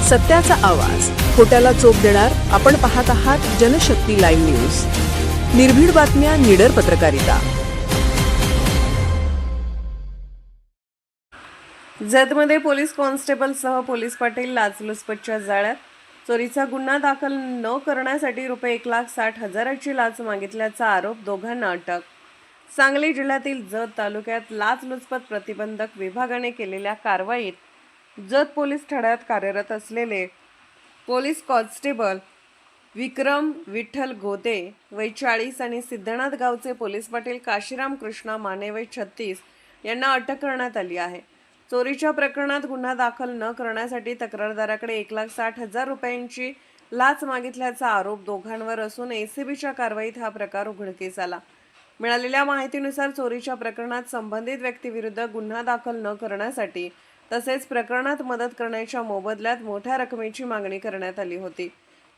सत्याचा आवाज, खोट्याला चोप देणार. आपण पाहत आहात जनशक्ती लाईव्ह न्यूज. निर्भीड बातम्या, निडर पत्रकारिता. जतमध्ये पोलीस कॉन्स्टेबलसह पोलीस पाटील लाचलुचपतच्या जाळ्यात. चोरीचा गुन्हा दाखल न करण्यासाठी ₹1,60,000ची लाच मागितल्याचा आरोप, दोघांना अटक. सांगली जिल्ह्यातील जत तालुक्यात लाचलुचपत प्रतिबंधक विभागाने केलेल्या कारवाईत जत पोलीस ठाण्यात कार्यरत असलेले पोलीस कॉन्स्टेबल विक्रम विठ्ठल गोदे वय 40 आणि सिद्धनाथ गावचे पोलीस पाटील काशीराम कृष्णा माने वय 36 यांना अटक करण्यात आली आहे. चोरीच्या प्रकरणात गुन्हा दाखल न करण्यासाठी तक्रारदाराकडे ₹1,60,000ची लाच मागितल्याचा आरोप दोघांवर असून एसीबीच्या कारवाईत हा प्रकार उघडकीस आला. मिळालेल्या माहितीनुसार चोरीच्या प्रकरणात संबंधित व्यक्तीविरुद्ध गुन्हा दाखल न करण्यासाठी तसेच प्रकरणात मदत करण्याच्या मोबदल्यात मोठ्या रकमेची मागणी करण्यात आली होती.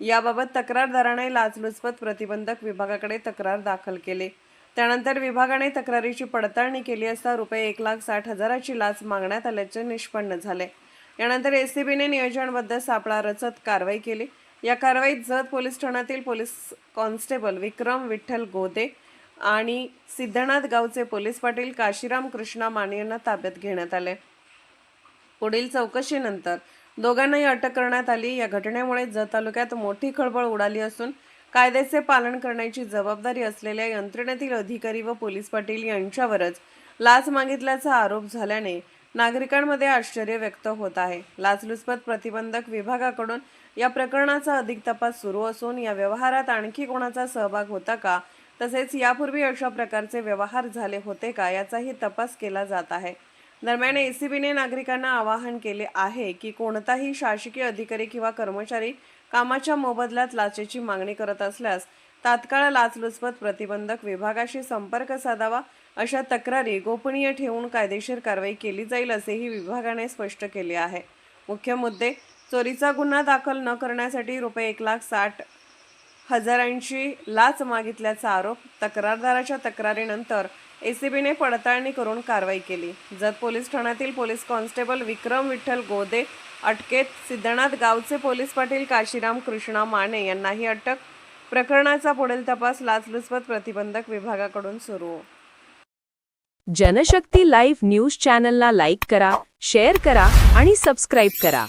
याबाबत तक्रारदाराने लाचलुचपत प्रतिबंधक विभागाकडे तक्रार दाखल केली. त्यानंतर विभागाने तक्रारीची पडताळणी केली असता ₹1,60,000ची लाच मागण्यात आल्याचे निष्पन्न झाले. यानंतर एसीबीने नियोजनबद्ध सापळा रचत कारवाई केली. या कारवाईत जत पोलीस ठाण्यातील पोलीस कॉन्स्टेबल विक्रम विठ्ठल गोदे आणि सिद्धनाथ गावचे पोलीस पाटील काशीराम कृष्णा माने यांना ताब्यात घेण्यात आले. पुढील चौकशीनंतर दोघांनाही अटक करण्यात आली. या घटनेमुळे जत तालुक्यात मोठी खळबळ उडाली असून कायद्याचे पालन करण्याची जबाबदारी असलेल्या यंत्रणेतील अधिकारी व पोलीस पाटील यांच्यावरच लाच मागितल्याचा आरोप झाल्याने नागरिकांमध्ये आश्चर्य व्यक्त होत आहे. लाचलुचपत प्रतिबंधक विभागाकडून या प्रकरणाचा अधिक तपास सुरू असून या व्यवहारात आणखी कोणाचा सहभाग होता का, तसेच यापूर्वी अशा प्रकारचे व्यवहार झाले होते का याचाही तपास केला जात आहे. दरम्यान एसीबीने नागरिकांना आवाहन केले आहे की कोणताही शासकीय अधिकारी किंवा कर्मचारी कामाच्या मोबदल्यात लाचेची मागणी करत असल्यास तात्काळ लाचलुचपत प्रतिबंधक विभागाशी संपर्क साधावा. अशा तक्रारी गोपनीय ठेवून कायदेशीर कारवाई केली जाईल असेही विभागाने स्पष्ट केले आहे. मुख्य मुद्दे: चोरीचा गुन्हा दाखल न करण्यासाठी ₹1,60,000ची लाच मागितल्याचा आरोप. तक्रारदाराच्या तक्रारीनंतर एसीबीने पडताळणी करून कारवाई केली. जत पोलीस ठाण्यातील पोलीस कॉन्स्टेबल विक्रम विठ्ठल गोदे अटकेत. सिद्धनाथ गावचे पोलीस पाटील काशीराम कृष्णा माने यांनाही अटक. प्रकरणाचा पुढील तपास लाचलुचपत प्रतिबंधक विभागाकडून सुरू. जनशक्ती लाईव्ह न्यूज चॅनलला लाईक करा, शेअर करा आणि सबस्क्राईब करा.